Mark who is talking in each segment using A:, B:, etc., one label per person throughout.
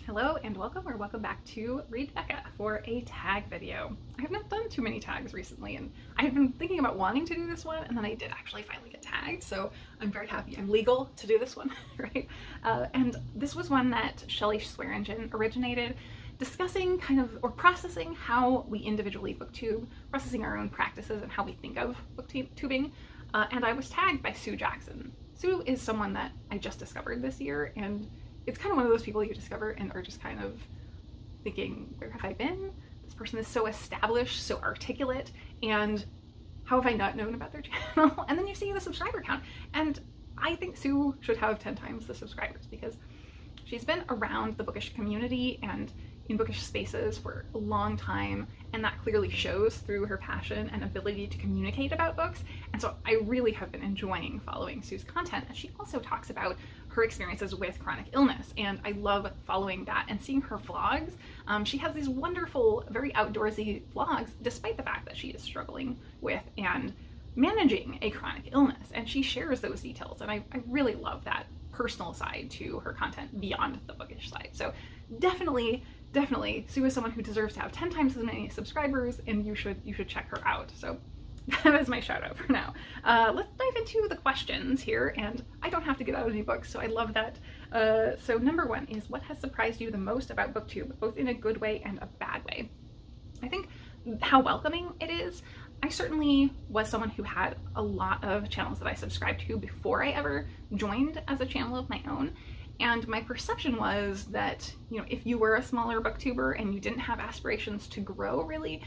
A: Hello and welcome or welcome back to Read Becca for a tag video. I have not done too many tags recently and I have been thinking about wanting to do this one, and then I did actually finally get tagged, so I'm very happy I'm legal to do this one, right? And this was one that Shelley Swearingen originated, discussing or processing how we individually booktube, processing our own practices and how we think of booktubing. And I was tagged by Sue Jackson. Sue is someone that I just discovered this year, and it's kind of one of those people you discover and are just kind of thinking, where have I been? This person is so established, so articulate, and how have I not known about their channel? And then you see the subscriber count, and I think Sue should have 10 times the subscribers because she's been around the bookish community and in bookish spaces for a long time, and that clearly shows through her passion and ability to communicate about books. And so I really have been enjoying following Sue's content. And she also talks about her experiences with chronic illness, and I love following that and seeing her vlogs. She has these wonderful, very outdoorsy vlogs, despite the fact that she is struggling with and managing a chronic illness, and she shares those details, and I really love that personal side to her content beyond the bookish side. So definitely Sue is someone who deserves to have 10 times as many subscribers, and you should check her out. So that is my shout out for now. Let's dive into the questions here, and I don't have to get out any books, so I love that. So number one is, what has surprised you the most about BookTube, both in a good way and a bad way? I think how welcoming it is. I certainly was someone who had a lot of channels that I subscribed to before I ever joined as a channel of my own. And my perception was that, you know, if you were a smaller booktuber and you didn't have aspirations to grow really,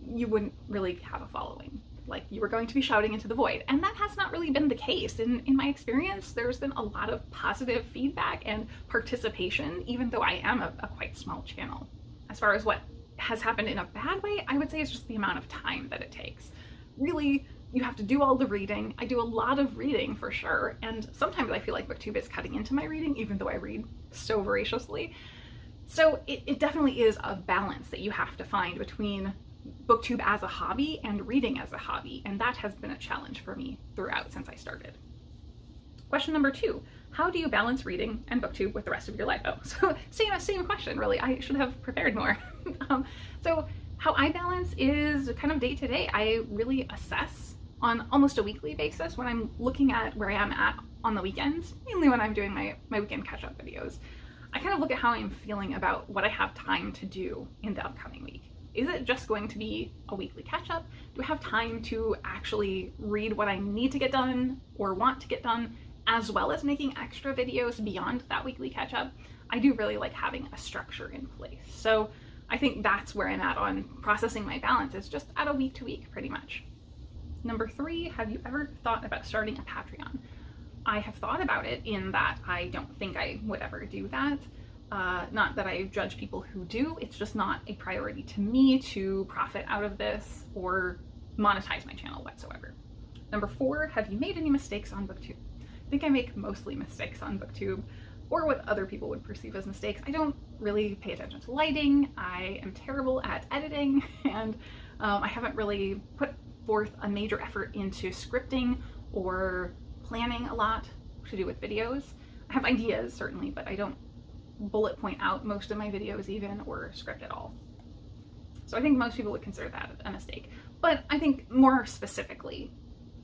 A: you wouldn't really have a following. Like, you were going to be shouting into the void. And that has not really been the case. In my experience, there's been a lot of positive feedback and participation, even though I am a quite small channel. As far as what has happened in a bad way, I would say it's just the amount of time that it takes. Really, you have to do all the reading. I do a lot of reading for sure, and sometimes I feel like BookTube is cutting into my reading, even though I read so voraciously. So it definitely is a balance that you have to find between BookTube as a hobby and reading as a hobby, and that has been a challenge for me throughout since I started. Question number two, how do you balance reading and BookTube with the rest of your life? Oh, so same question, really. I should have prepared more. So how I balance is kind of day to day. I really assess on almost a weekly basis when I'm looking at where I am at on the weekends, mainly when I'm doing my weekend catch-up videos. I kind of look at how I'm feeling about what I have time to do in the upcoming week. Is it just going to be a weekly catch-up? Do I have time to actually read what I need to get done or want to get done, as well as making extra videos beyond that weekly catch-up? I do really like having a structure in place. So I think that's where I'm at on processing my balance, is just at a week to week pretty much. Number three, have you ever thought about starting a Patreon? I have thought about it, in that I don't think I would ever do that. Not that I judge people who do, it's just not a priority to me to profit out of this or monetize my channel whatsoever. Number four, have you made any mistakes on BookTube? I think I make mostly mistakes on BookTube, or what other people would perceive as mistakes. I don't really pay attention to lighting, I am terrible at editing, and I haven't really put forth a major effort into scripting or planning a lot to do with videos. I have ideas, certainly, but I don't bullet point out most of my videos even, or script at all. So I think most people would consider that a mistake. But I think more specifically,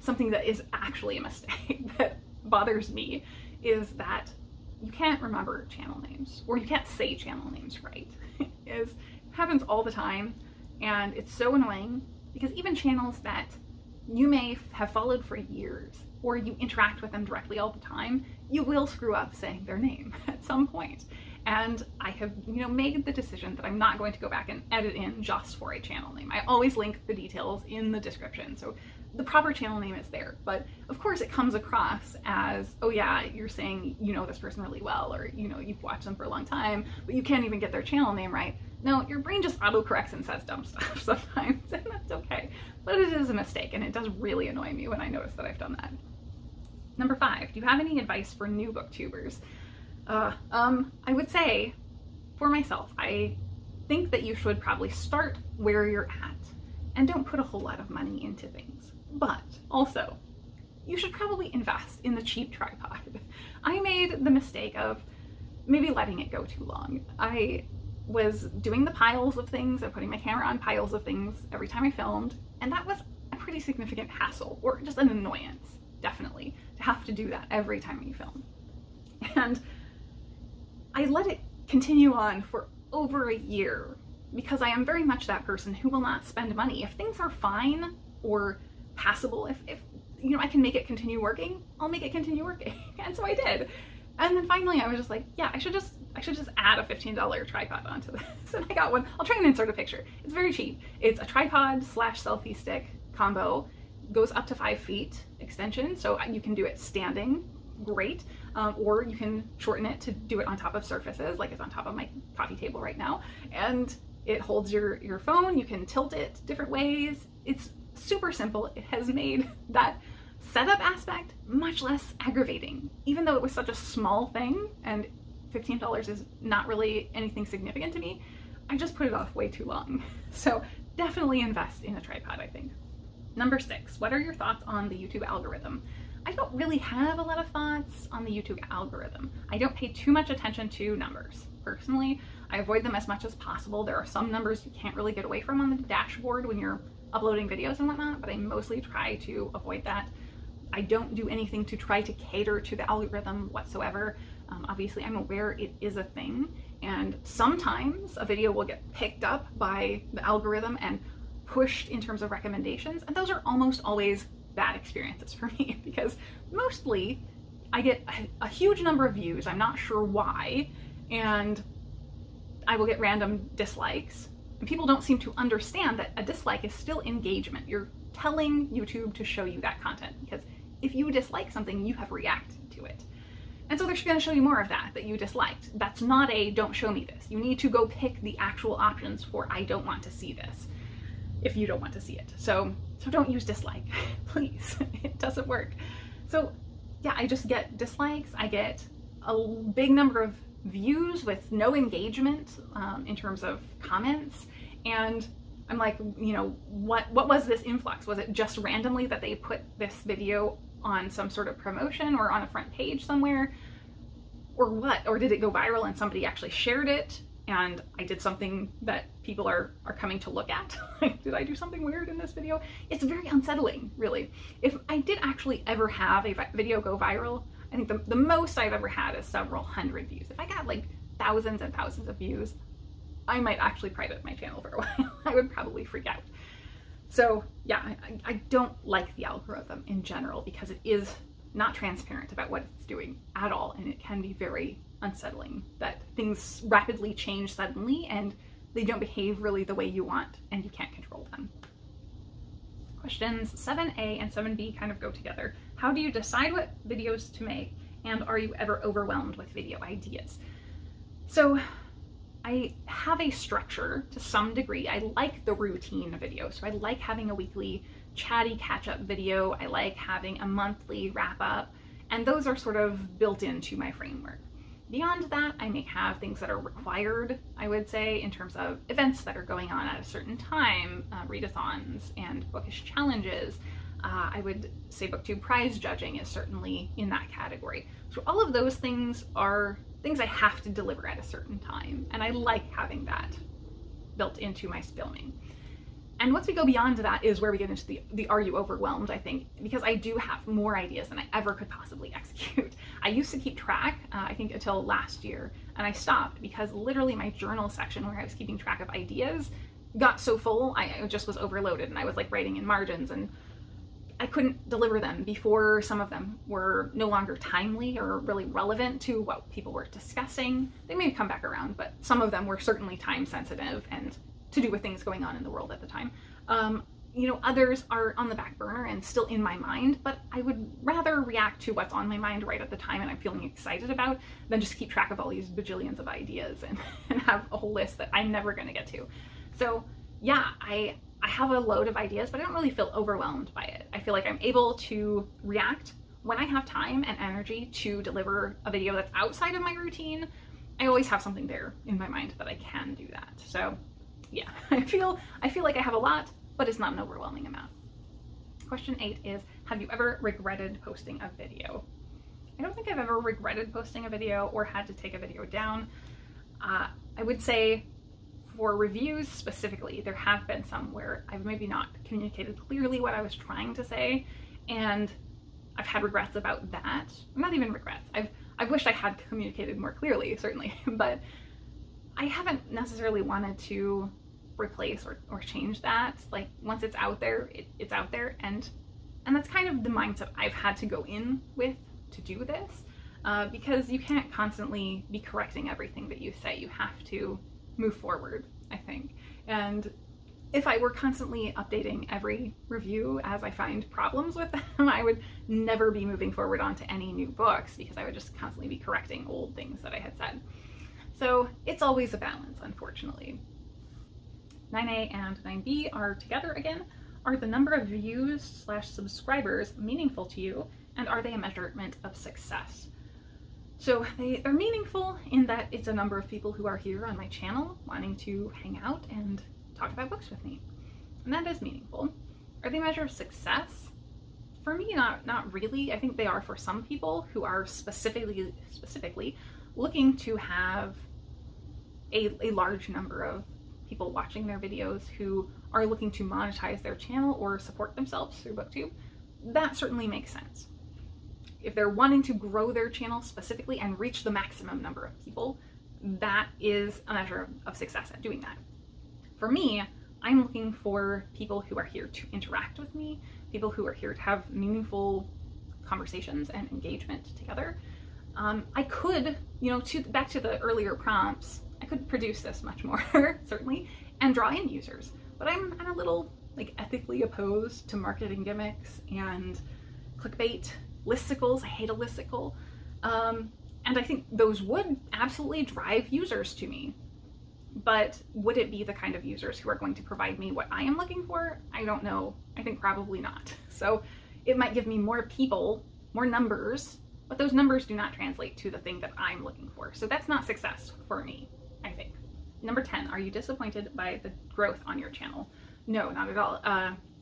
A: something that is actually a mistake that bothers me is that you can't remember channel names, or you can't say channel names right. It happens all the time, and it's so annoying because even channels that you may have followed for years, or you interact with them directly all the time, you will screw up saying their name at some point. And I have, made the decision that I'm not going to go back and edit in just for a channel name. I always link the details in the description, so the proper channel name is there. But of course it comes across as, oh yeah, you're saying you know this person really well, or you've watched them for a long time, but you can't even get their channel name right. No, your brain just autocorrects and says dumb stuff sometimes, and that's okay. But it is a mistake, and it does really annoy me when I notice that I've done that. Number five, do you have any advice for new booktubers? I would say, for myself, I think that you should probably start where you're at and don't put a whole lot of money into things. But also, you should probably invest in the cheap tripod. I made the mistake of maybe letting it go too long. I was doing the piles of things and putting my camera on piles of things every time I filmed, and that was a pretty significant hassle, or just an annoyance, definitely, to have to do that every time you film. And I let it continue on for over a year because I am very much that person who will not spend money. If things are fine or passable, if you know, I can make it continue working, I'll make it continue working. And so I did. And then finally I was just like, yeah, I should just add a $15 tripod onto this. And I got one. I'll try and insert a picture. It's very cheap. It's a tripod / selfie stick combo. Goes up to 5 feet extension, so you can do it standing, great, or you can shorten it to do it on top of surfaces, like it's on top of my coffee table right now. And it holds your phone. You can tilt it different ways. It's super simple. It has made that setup aspect much less aggravating, even though it was such a small thing and $15 is not really anything significant to me. I just put it off way too long. So definitely invest in a tripod, I think. Number 6, what are your thoughts on the YouTube algorithm? I don't really have a lot of thoughts on the YouTube algorithm. I don't pay too much attention to numbers. Personally, I avoid them as much as possible. There are some numbers you can't really get away from on the dashboard when you're uploading videos and whatnot, but I mostly try to avoid that. I don't do anything to try to cater to the algorithm whatsoever. Obviously, I'm aware it is a thing, and sometimes a video will get picked up by the algorithm and pushed in terms of recommendations, and those are almost always bad experiences for me because mostly I get a huge number of views, I'm not sure why, and I will get random dislikes. And people don't seem to understand that a dislike is still engagement. You're telling YouTube to show you that content, because if you dislike something, you have reacted to it. And so they're going to show you more of that you disliked. That's not a don't show me this. You need to go pick the actual options for I don't want to see this if you don't want to see it. So don't use dislike, please. It doesn't work. So yeah, I just get dislikes. I get a big number of views with no engagement in terms of comments. And I'm like, you know, what was this influx? Was it just randomly that they put this video on some sort of promotion or on a front page somewhere, or what? Or did it go viral and somebody actually shared it and I did something that people are coming to look at? Did I do something weird in this video? It's very unsettling, really. If I did actually ever have a video go viral, I think the most I've ever had is several hundred views. If I got like thousands and thousands of views, I might actually private my channel for a while. I would probably freak out. So yeah, I don't like the algorithm in general because it is not transparent about what it's doing at all, and it can be very unsettling that things rapidly change suddenly and they don't behave really the way you want and you can't control them. Questions 7A and 7B kind of go together. How do you decide what videos to make, and are you ever overwhelmed with video ideas? So I have a structure to some degree. I like the routine video. So I like having a weekly chatty catch-up video. I like having a monthly wrap-up, and those are sort of built into my framework. Beyond that, I may have things that are required, I would say, in terms of events that are going on at a certain time, readathons and bookish challenges. I would say Booktube prize judging is certainly in that category. So all of those things are things I have to deliver at a certain time, and I like having that built into my filming. And once we go beyond that is where we get into the are you overwhelmed, I think, because I do have more ideas than I ever could possibly execute. I used to keep track, I think until last year, and I stopped because literally my journal section where I was keeping track of ideas got so full, I just was overloaded, and I was like writing in margins, and I couldn't deliver them before some of them were no longer timely or really relevant to what people were discussing. They may come back around, but some of them were certainly time sensitive and to do with things going on in the world at the time. You know, others are on the back burner and still in my mind, but I would rather react to what's on my mind right at the time and I'm feeling excited about than just keep track of all these bajillions of ideas and have a whole list that I'm never gonna get to. So yeah, I have a load of ideas, but I don't really feel overwhelmed by it. I feel like I'm able to react when I have time and energy to deliver a video that's outside of my routine. I always have something there in my mind that I can do that. So yeah, I feel like I have a lot, but it's not an overwhelming amount. Question 8 is, have you ever regretted posting a video? I don't think I've ever regretted posting a video or had to take a video down. I would say for reviews specifically, there have been some where I've maybe not communicated clearly what I was trying to say, and I've had regrets about that. Not even regrets. I've wished I had communicated more clearly, certainly, but I haven't necessarily wanted to replace or change that. Like, once it's out there, it's out there, and that's kind of the mindset I've had to go in with to do this, because you can't constantly be correcting everything that you say. You have to move forward, I think. And if I were constantly updating every review as I find problems with them, I would never be moving forward onto any new books, because I would just constantly be correcting old things that I had said. So it's always a balance, unfortunately. 9A and 9B are together again. Are the number of views / subscribers meaningful to you, and are they a measurement of success? So they're meaningful in that it's a number of people who are here on my channel wanting to hang out and talk about books with me. And that is meaningful. Are they a measure of success? For me, not really. I think they are for some people who are specifically looking to have a large number of people watching their videos who are looking to monetize their channel or support themselves through Booktube. That certainly makes sense. If they're wanting to grow their channel specifically and reach the maximum number of people, that is a measure of success at doing that. For me, I'm looking for people who are here to interact with me, people who are here to have meaningful conversations and engagement together. I could, back to the earlier prompts, I could produce this much more, certainly, and draw in users. But I'm a little ethically opposed to marketing gimmicks and clickbait listicles. I hate a listicle. And I think those would absolutely drive users to me. But would it be the kind of users who are going to provide me what I am looking for? I don't know. I think probably not. So it might give me more people, more numbers, but those numbers do not translate to the thing that I'm looking for. So that's not success for me, I think. Number 10, are you disappointed by the growth on your channel? No, not at all.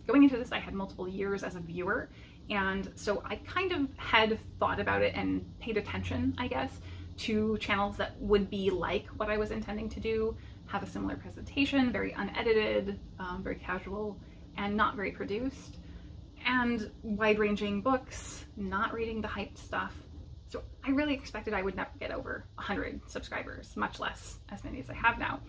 A: Going into this, I had multiple years as a viewer, and so I kind of had thought about it and paid attention, I guess, to channels that would be like what I was intending to do, have a similar presentation, very unedited, very casual, and not very produced, and wide-ranging books, not reading the hyped stuff. So I really expected I would never get over 100 subscribers, much less as many as I have now.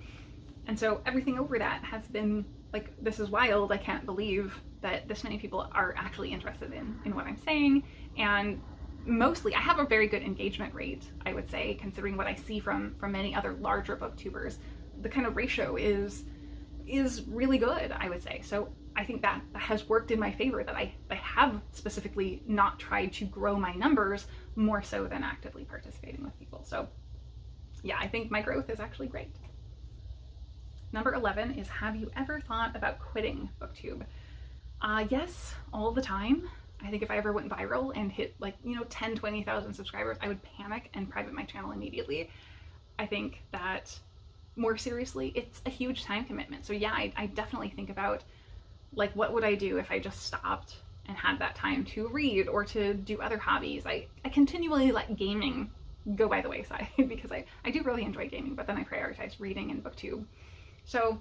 A: And so everything over that has been like, this is wild. I can't believe that this many people are actually interested in what I'm saying. And mostly, I have a very good engagement rate, I would say, considering what I see from many other larger booktubers. The kind of ratio is really good, I would say. So I think that has worked in my favor, that I have specifically not tried to grow my numbers more so than actively participating with people. So yeah, I think my growth is actually great. Number 11 is, have you ever thought about quitting Booktube? Yes, all the time. I think if I ever went viral and hit 10, 20,000 subscribers, I would panic and private my channel immediately. I think that more seriously, it's a huge time commitment. So yeah, I definitely think about what would I do if I just stopped and had that time to read or to do other hobbies. I continually let gaming go by the wayside because I do really enjoy gaming, but then I prioritize reading and Booktube. So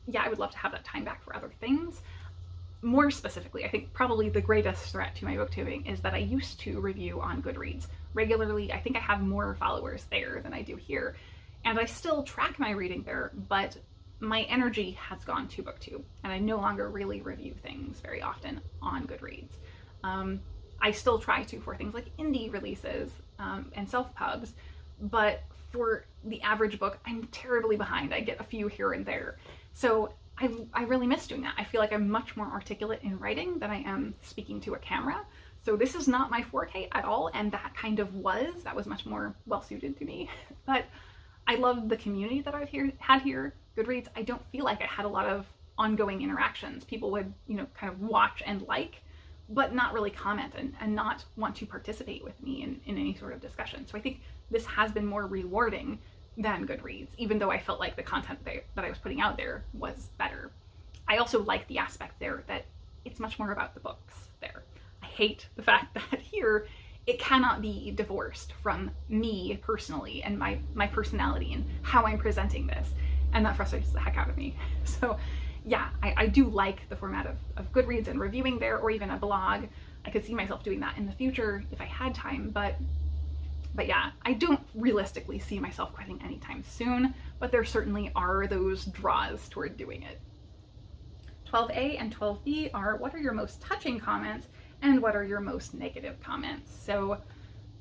A: yeah, I would love to have that time back for other things. More specifically, I think probably the greatest threat to my booktubing is that I used to review on Goodreads regularly. I think I have more followers there than I do here. And I still track my reading there, but my energy has gone to Booktube, and I no longer really review things very often on Goodreads. I still try to for things like indie releases and self-pubs, but for the average book, I'm terribly behind. I get a few here and there. So I really miss doing that. I feel like I'm much more articulate in writing than I am speaking to a camera. So this is not my forte at all, and that was much more well-suited to me. But I love the community that I've had here. Goodreads, I don't feel like I had a lot of ongoing interactions. People would, kind of watch and like, but not really comment and not want to participate with me in any sort of discussion. So I think this has been more rewarding than Goodreads, even though I felt like the content that I was putting out there was better. I also like the aspect there that it's much more about the books there. I hate the fact that here it cannot be divorced from me personally and my personality and how I'm presenting this. And that frustrates the heck out of me. So yeah, I do like the format of Goodreads and reviewing there, or even a blog. I could see myself doing that in the future if I had time, but yeah, I don't realistically see myself quitting anytime soon, but there certainly are those draws toward doing it. 12A and 12B are, what are your most touching comments and what are your most negative comments? So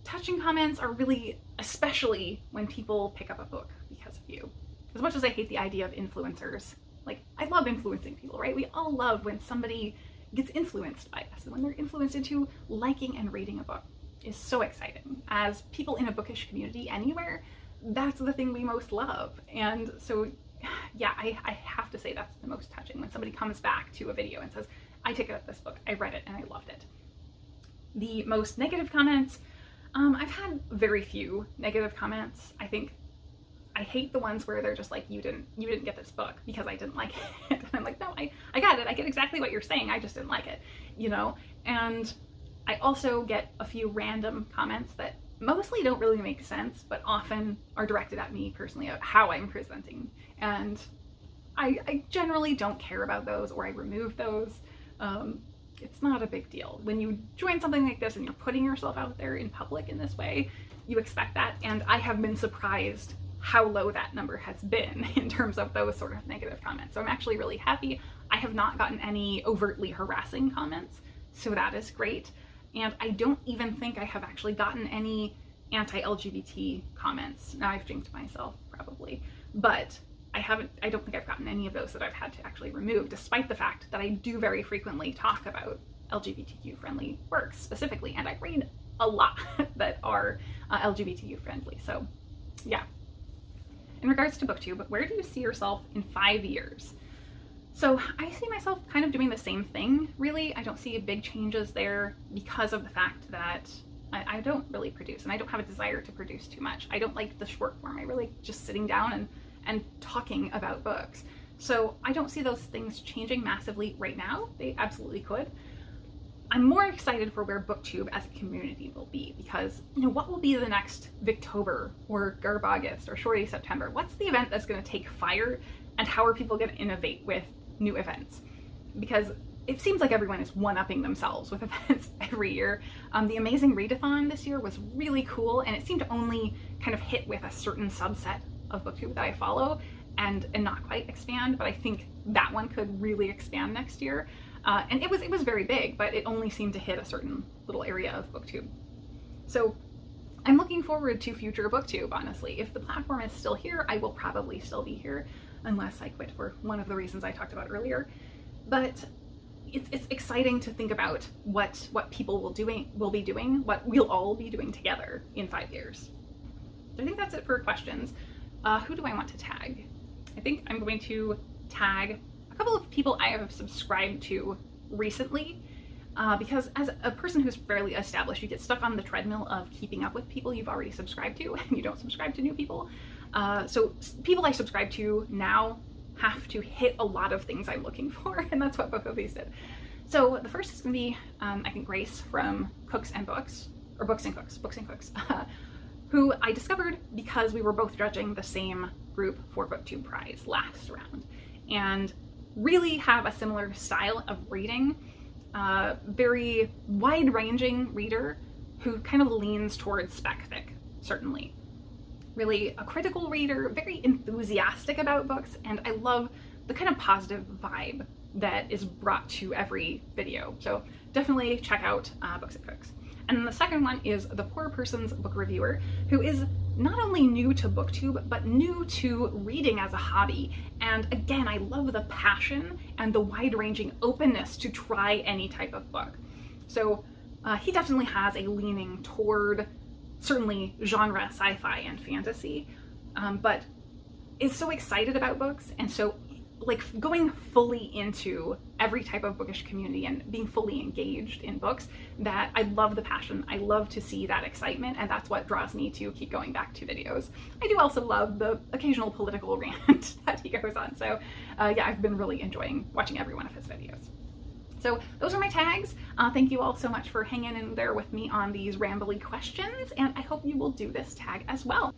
A: touching comments are really, especially when people pick up a book because of you. As much as I hate the idea of influencers, like, I love influencing people, right? We all love when somebody gets influenced by us, and when they're influenced into liking and reading a book is so exciting. As people in a bookish community anywhere, that's the thing we most love. And so yeah, I have to say that's the most touching, when somebody comes back to a video and says, I took up this book, I read it, and I loved it. The most negative comments, I've had very few negative comments. I hate the ones where they're just like, you didn't get this book because I didn't like it. And I'm like, no, I got it. I get exactly what you're saying. I just didn't like it, you know? And I also get a few random comments that mostly don't really make sense, but often are directed at me personally, of how I'm presenting. And I generally don't care about those, or I remove those. It's not a big deal. When you join something like this and you're putting yourself out there in public in this way, you expect that. And I have been surprised how low that number has been in terms of those sort of negative comments. So I'm actually really happy. I have not gotten any overtly harassing comments, so that is great. And I don't even think I have actually gotten any anti-LGBT comments. Now I've jinxed myself probably, but I don't think I've gotten any of those that I've had to actually remove, despite the fact that I do very frequently talk about LGBTQ friendly works specifically, and I read a lot that are LGBTQ friendly. So yeah. In regards to Booktube, where do you see yourself in 5 years? So I see myself kind of doing the same thing, really. I don't see big changes there because of the fact that I don't really produce, and I don't have a desire to produce too much. I don't like the short form. I really just sitting down and talking about books. So I don't see those things changing massively right now. They absolutely could. I'm more excited for where Booktube as a community will be, because, you know, what will be the next Victober or Garb August or Shorty September? What's the event that's going to take fire, and how are people going to innovate with new events? Because it seems like everyone is one-upping themselves with events every year. The Amazing Readathon this year was really cool, and it seemed to only kind of hit with a certain subset of Booktube that I follow and not quite expand, but I think that one could really expand next year. And it was very big, but it only seemed to hit a certain little area of Booktube. So I'm looking forward to future Booktube, honestly. If the platform is still here, I will probably still be here, unless I quit for one of the reasons I talked about earlier. But it's exciting to think about what people will be doing, what we'll all be doing together in 5 years. So I think that's it for questions. Who do I want to tag? I think I'm going to tag a couple of people I have subscribed to recently, because as a person who's fairly established, you get stuck on the treadmill of keeping up with people you've already subscribed to, and you don't subscribe to new people. So people I subscribe to now have to hit a lot of things I'm looking for, and that's what both of these did. So the first is going to be, I think, Grace from Cooks and Books, or Books and Cooks, who I discovered because we were both judging the same group for Booktube Prize last round, and really have a similar style of reading, very wide-ranging reader who kind of leans towards spec-fic, certainly. Really a critical reader, very enthusiastic about books, and I love the kind of positive vibe that is brought to every video. So definitely check out Books and Cooks. And then the second one is The Poor Person's Book Reviewer, who is not only new to Booktube, but new to reading as a hobby. And again, I love the passion and the wide-ranging openness to try any type of book. So he definitely has a leaning toward certainly genre, sci-fi, and fantasy, but is so excited about books, and so like going fully into every type of bookish community and being fully engaged in books, that I love the passion. I love to see that excitement, and that's what draws me to keep going back to videos. I do also love the occasional political rant that he goes on. So yeah, I've been really enjoying watching every one of his videos. So those are my tags. Thank you all so much for hanging in there with me on these rambly questions, and I hope you will do this tag as well.